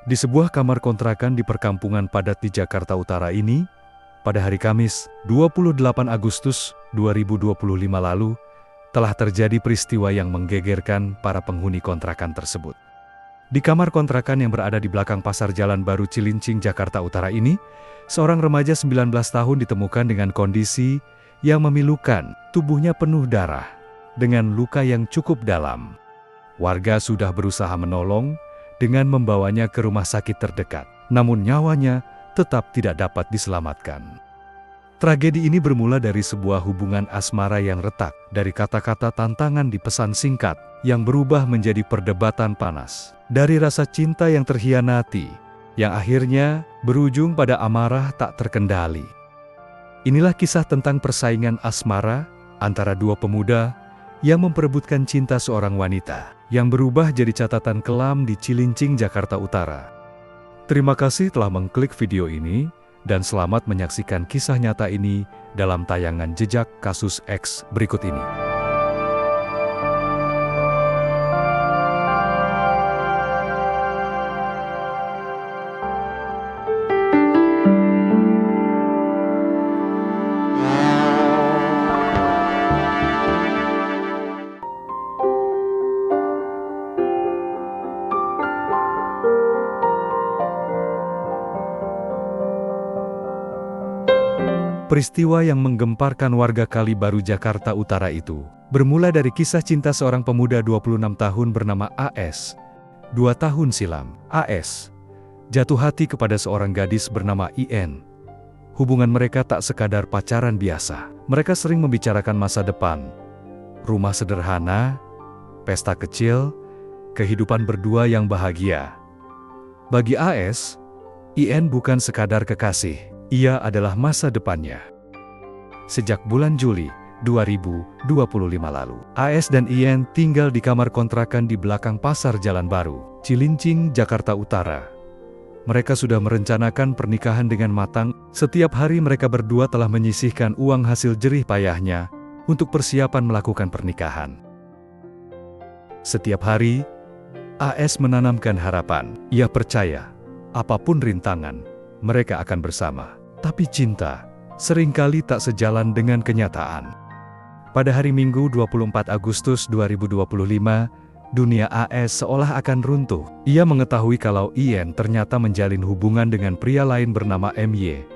Di sebuah kamar kontrakan di perkampungan padat di Jakarta Utara ini, pada hari Kamis, 28 Agustus 2025 lalu, telah terjadi peristiwa yang menggegerkan para penghuni kontrakan tersebut. Di kamar kontrakan yang berada di belakang Pasar Jalan Baru Cilincing, Jakarta Utara ini, seorang remaja 19 tahun ditemukan dengan kondisi yang memilukan, tubuhnya penuh darah, dengan luka yang cukup dalam. Warga sudah berusaha menolong dengan membawanya ke rumah sakit terdekat, namun nyawanya tetap tidak dapat diselamatkan. Tragedi ini bermula dari sebuah hubungan asmara yang retak, dari kata-kata tantangan di pesan singkat yang berubah menjadi perdebatan panas, dari rasa cinta yang terhianati, yang akhirnya berujung pada amarah tak terkendali. Inilah kisah tentang persaingan asmara antara dua pemuda yang memperebutkan cinta seorang wanita, yang berubah jadi catatan kelam di Cilincing, Jakarta Utara. Terima kasih telah mengklik video ini, dan selamat menyaksikan kisah nyata ini dalam tayangan Jejak Kasus X berikut ini. Peristiwa yang menggemparkan warga Kalibaru, Jakarta Utara itu bermula dari kisah cinta seorang pemuda 26 tahun bernama AS. 2 tahun silam, AS jatuh hati kepada seorang gadis bernama IN. Hubungan mereka tak sekadar pacaran biasa. Mereka sering membicarakan masa depan, rumah sederhana, pesta kecil, kehidupan berdua yang bahagia. Bagi AS, IN bukan sekadar kekasih. Ia adalah masa depannya. Sejak bulan Juli 2025 lalu, AS dan IN tinggal di kamar kontrakan di belakang Pasar Jalan Baru, Cilincing, Jakarta Utara. Mereka sudah merencanakan pernikahan dengan matang. Setiap hari mereka berdua telah menyisihkan uang hasil jerih payahnya untuk persiapan melakukan pernikahan. Setiap hari, AS menanamkan harapan. Ia percaya, apapun rintangan, mereka akan bersama. Tapi cinta seringkali tak sejalan dengan kenyataan. Pada hari Minggu 24 Agustus 2025, dunia AS seolah akan runtuh. Ia mengetahui kalau IN ternyata menjalin hubungan dengan pria lain bernama MY.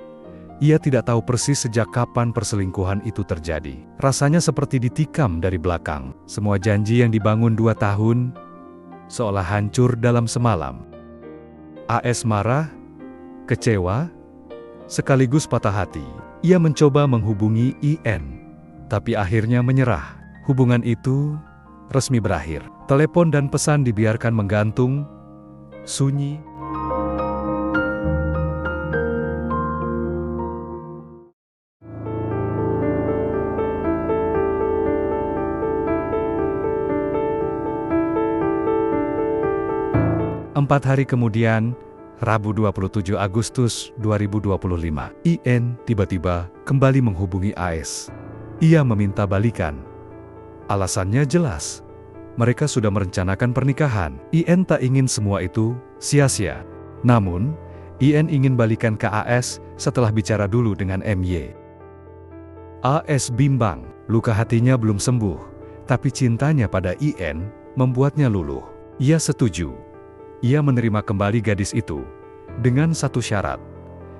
Ia tidak tahu persis sejak kapan perselingkuhan itu terjadi. Rasanya seperti ditikam dari belakang. Semua janji yang dibangun 2 tahun seolah hancur dalam semalam. AS marah, kecewa, sekaligus patah hati. Ia mencoba menghubungi IN, tapi akhirnya menyerah. Hubungan itu resmi berakhir. Telepon dan pesan dibiarkan menggantung, sunyi. Empat hari kemudian, Rabu 27 Agustus 2025, IN tiba-tiba kembali menghubungi AS. Ia meminta balikan. Alasannya jelas. Mereka sudah merencanakan pernikahan. IN tak ingin semua itu sia-sia. Namun, IN ingin balikan ke AS setelah bicara dulu dengan MY. AS bimbang, luka hatinya belum sembuh, tapi cintanya pada IN membuatnya luluh. Ia setuju. Ia menerima kembali gadis itu, dengan satu syarat.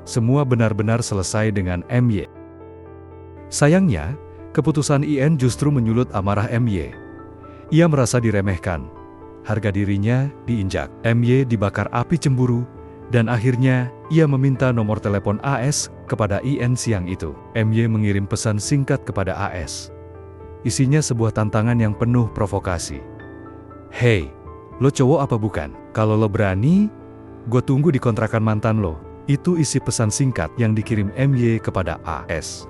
Semua benar-benar selesai dengan MY. Sayangnya, keputusan IN justru menyulut amarah MY. Ia merasa diremehkan. Harga dirinya diinjak. MY dibakar api cemburu, dan akhirnya ia meminta nomor telepon AS kepada IN siang itu. MY mengirim pesan singkat kepada AS. Isinya sebuah tantangan yang penuh provokasi. "Hei, lo cowok apa bukan? Kalau lo berani, gue tunggu di kontrakan mantan lo." Itu isi pesan singkat yang dikirim MY kepada AS.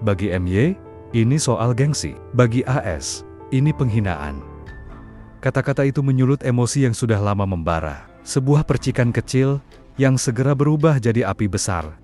Bagi MY, ini soal gengsi. Bagi AS, ini penghinaan. Kata-kata itu menyulut emosi yang sudah lama membara. Sebuah percikan kecil yang segera berubah jadi api besar.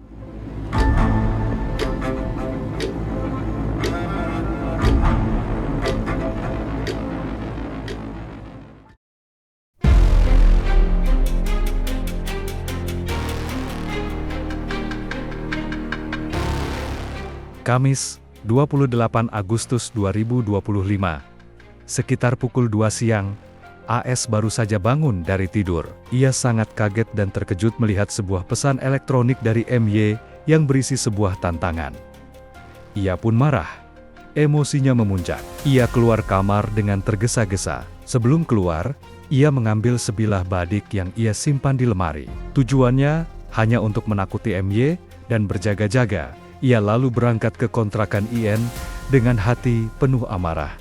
Kamis, 28 Agustus 2025. Sekitar pukul 2 siang, AS baru saja bangun dari tidur. Ia sangat kaget dan terkejut melihat sebuah pesan elektronik dari MY yang berisi sebuah tantangan. Ia pun marah. Emosinya memuncak. Ia keluar kamar dengan tergesa-gesa. Sebelum keluar, ia mengambil sebilah badik yang ia simpan di lemari. Tujuannya hanya untuk menakuti MY dan berjaga-jaga. Ia lalu berangkat ke kontrakan IN dengan hati penuh amarah.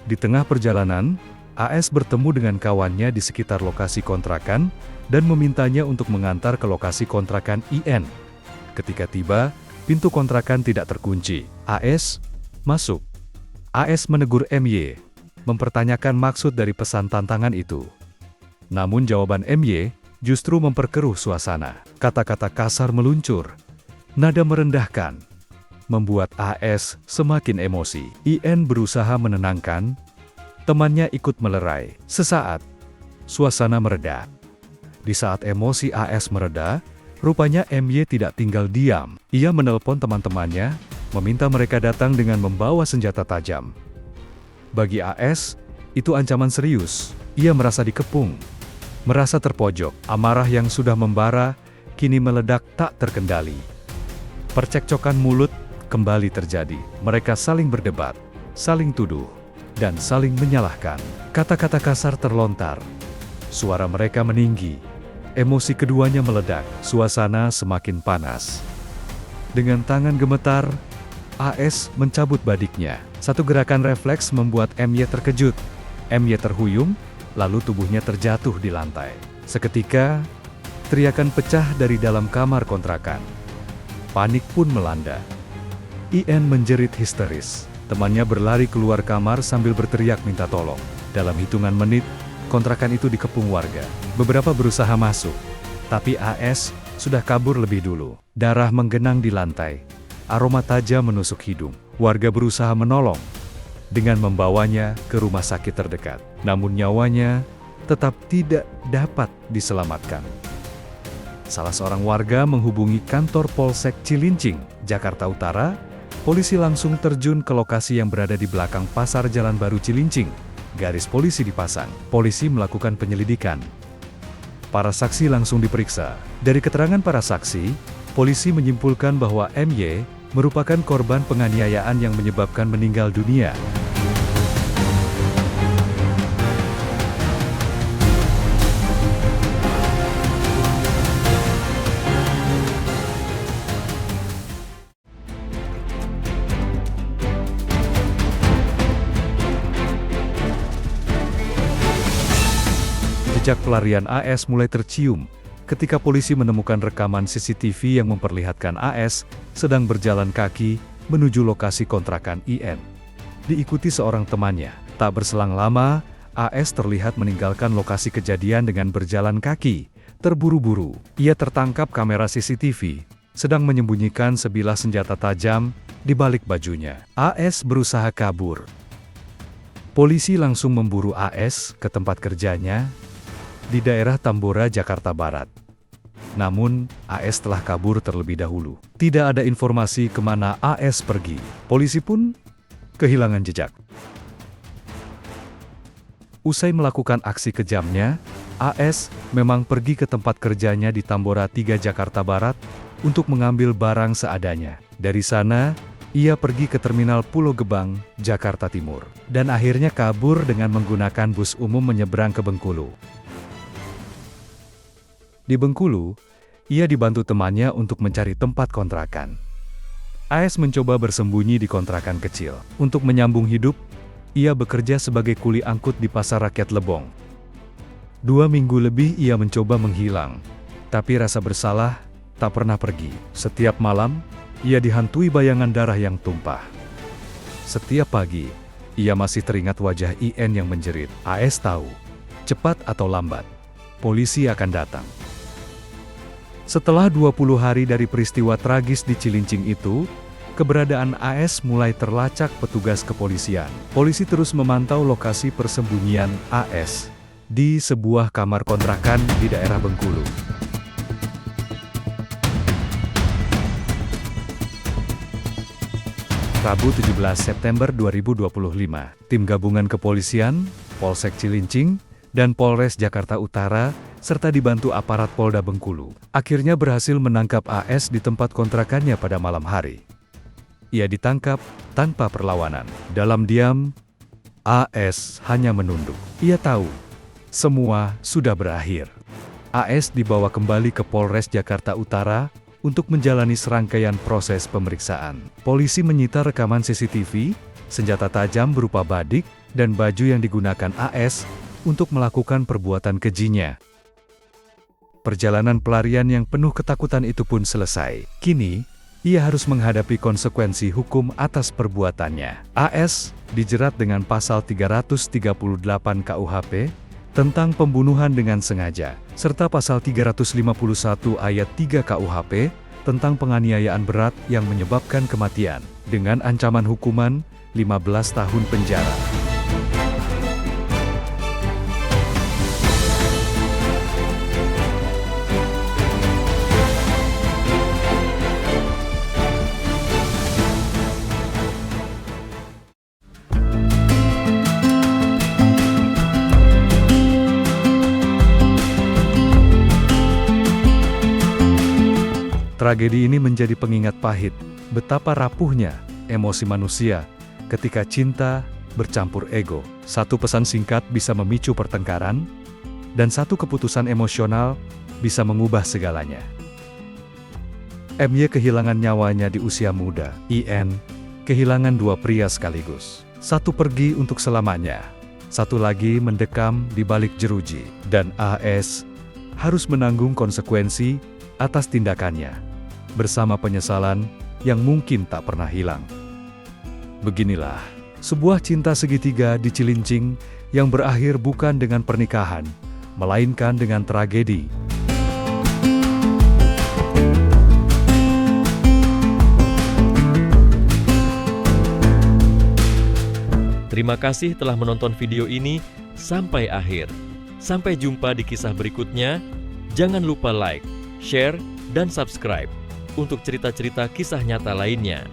Di tengah perjalanan, AS bertemu dengan kawannya di sekitar lokasi kontrakan dan memintanya untuk mengantar ke lokasi kontrakan IN. Ketika tiba, pintu kontrakan tidak terkunci. AS masuk. AS menegur MY, mempertanyakan maksud dari pesan tantangan itu. Namun jawaban MY justru memperkeruh suasana. Kata-kata kasar meluncur, nada merendahkan, membuat AS semakin emosi. IN berusaha menenangkan, temannya ikut melerai. Sesaat, suasana mereda. Di saat emosi AS mereda, rupanya MY tidak tinggal diam. Ia menelpon teman-temannya, meminta mereka datang dengan membawa senjata tajam. Bagi AS, itu ancaman serius. Ia merasa dikepung, merasa terpojok. Amarah yang sudah membara, kini meledak tak terkendali. Percekcokan mulut kembali terjadi. Mereka saling berdebat, saling tuduh, dan saling menyalahkan. Kata-kata kasar terlontar. Suara mereka meninggi. Emosi keduanya meledak. Suasana semakin panas. Dengan tangan gemetar, AS mencabut badiknya. Satu gerakan refleks membuat MY terkejut. MY terhuyung, lalu tubuhnya terjatuh di lantai. Seketika, teriakan pecah dari dalam kamar kontrakan. Panik pun melanda. IN menjerit histeris. Temannya berlari keluar kamar sambil berteriak minta tolong. Dalam hitungan menit, kontrakan itu dikepung warga. Beberapa berusaha masuk, tapi AS sudah kabur lebih dulu. Darah menggenang di lantai. Aroma tajam menusuk hidung. Warga berusaha menolong dengan membawanya ke rumah sakit terdekat. Namun nyawanya tetap tidak dapat diselamatkan. Salah seorang warga menghubungi kantor Polsek Cilincing, Jakarta Utara. Polisi langsung terjun ke lokasi yang berada di belakang Pasar Jalan Baru Cilincing. Garis polisi dipasang. Polisi melakukan penyelidikan. Para saksi langsung diperiksa. Dari keterangan para saksi, polisi menyimpulkan bahwa MY merupakan korban penganiayaan yang menyebabkan meninggal dunia. Jejak pelarian AS mulai tercium ketika polisi menemukan rekaman CCTV yang memperlihatkan AS sedang berjalan kaki menuju lokasi kontrakan IN. Diikuti seorang temannya. Tak berselang lama, AS terlihat meninggalkan lokasi kejadian dengan berjalan kaki, terburu-buru. Ia tertangkap kamera CCTV, sedang menyembunyikan sebilah senjata tajam di balik bajunya. AS berusaha kabur. Polisi langsung memburu AS ke tempat kerjanya di daerah Tambora, Jakarta Barat. Namun, AS telah kabur terlebih dahulu. Tidak ada informasi kemana AS pergi. Polisi pun kehilangan jejak. Usai melakukan aksi kejamnya, AS memang pergi ke tempat kerjanya di Tambora 3, Jakarta Barat untuk mengambil barang seadanya. Dari sana, ia pergi ke Terminal Pulau Gebang, Jakarta Timur. Dan akhirnya kabur dengan menggunakan bus umum menyeberang ke Bengkulu. Di Bengkulu, ia dibantu temannya untuk mencari tempat kontrakan. AS mencoba bersembunyi di kontrakan kecil. Untuk menyambung hidup, ia bekerja sebagai kuli angkut di Pasar Rakyat Lebong. 2 minggu lebih ia mencoba menghilang, tapi rasa bersalah tak pernah pergi. Setiap malam, ia dihantui bayangan darah yang tumpah. Setiap pagi, ia masih teringat wajah IN yang menjerit. AS tahu, cepat atau lambat, polisi akan datang. Setelah 20 hari dari peristiwa tragis di Cilincing itu, keberadaan AS mulai terlacak petugas kepolisian. Polisi terus memantau lokasi persembunyian AS di sebuah kamar kontrakan di daerah Bengkulu. Rabu 17 September 2025, tim gabungan kepolisian, Polsek Cilincing, dan Polres Jakarta Utara, serta dibantu aparat Polda Bengkulu, akhirnya berhasil menangkap AS di tempat kontrakannya pada malam hari. Ia ditangkap tanpa perlawanan. Dalam diam, AS hanya menunduk. Ia tahu, semua sudah berakhir. AS dibawa kembali ke Polres Jakarta Utara untuk menjalani serangkaian proses pemeriksaan. Polisi menyita rekaman CCTV, senjata tajam berupa badik, dan baju yang digunakan AS untuk melakukan perbuatan kejinya. Perjalanan pelarian yang penuh ketakutan itu pun selesai. Kini, ia harus menghadapi konsekuensi hukum atas perbuatannya. AS dijerat dengan pasal 338 KUHP tentang pembunuhan dengan sengaja, serta pasal 351 ayat 3 KUHP tentang penganiayaan berat yang menyebabkan kematian, dengan ancaman hukuman 15 tahun penjara. Tragedi ini menjadi pengingat pahit, betapa rapuhnya emosi manusia ketika cinta bercampur ego. Satu pesan singkat bisa memicu pertengkaran, dan satu keputusan emosional bisa mengubah segalanya. MY kehilangan nyawanya di usia muda. IN kehilangan dua pria sekaligus. Satu pergi untuk selamanya, satu lagi mendekam di balik jeruji. Dan AS harus menanggung konsekuensi atas tindakannya, bersama penyesalan yang mungkin tak pernah hilang. Beginilah sebuah cinta segitiga di Cilincing yang berakhir bukan dengan pernikahan, melainkan dengan tragedi. Terima kasih telah menonton video ini sampai akhir. Sampai jumpa di kisah berikutnya. Jangan lupa like, share, dan subscribe untuk cerita-cerita kisah nyata lainnya.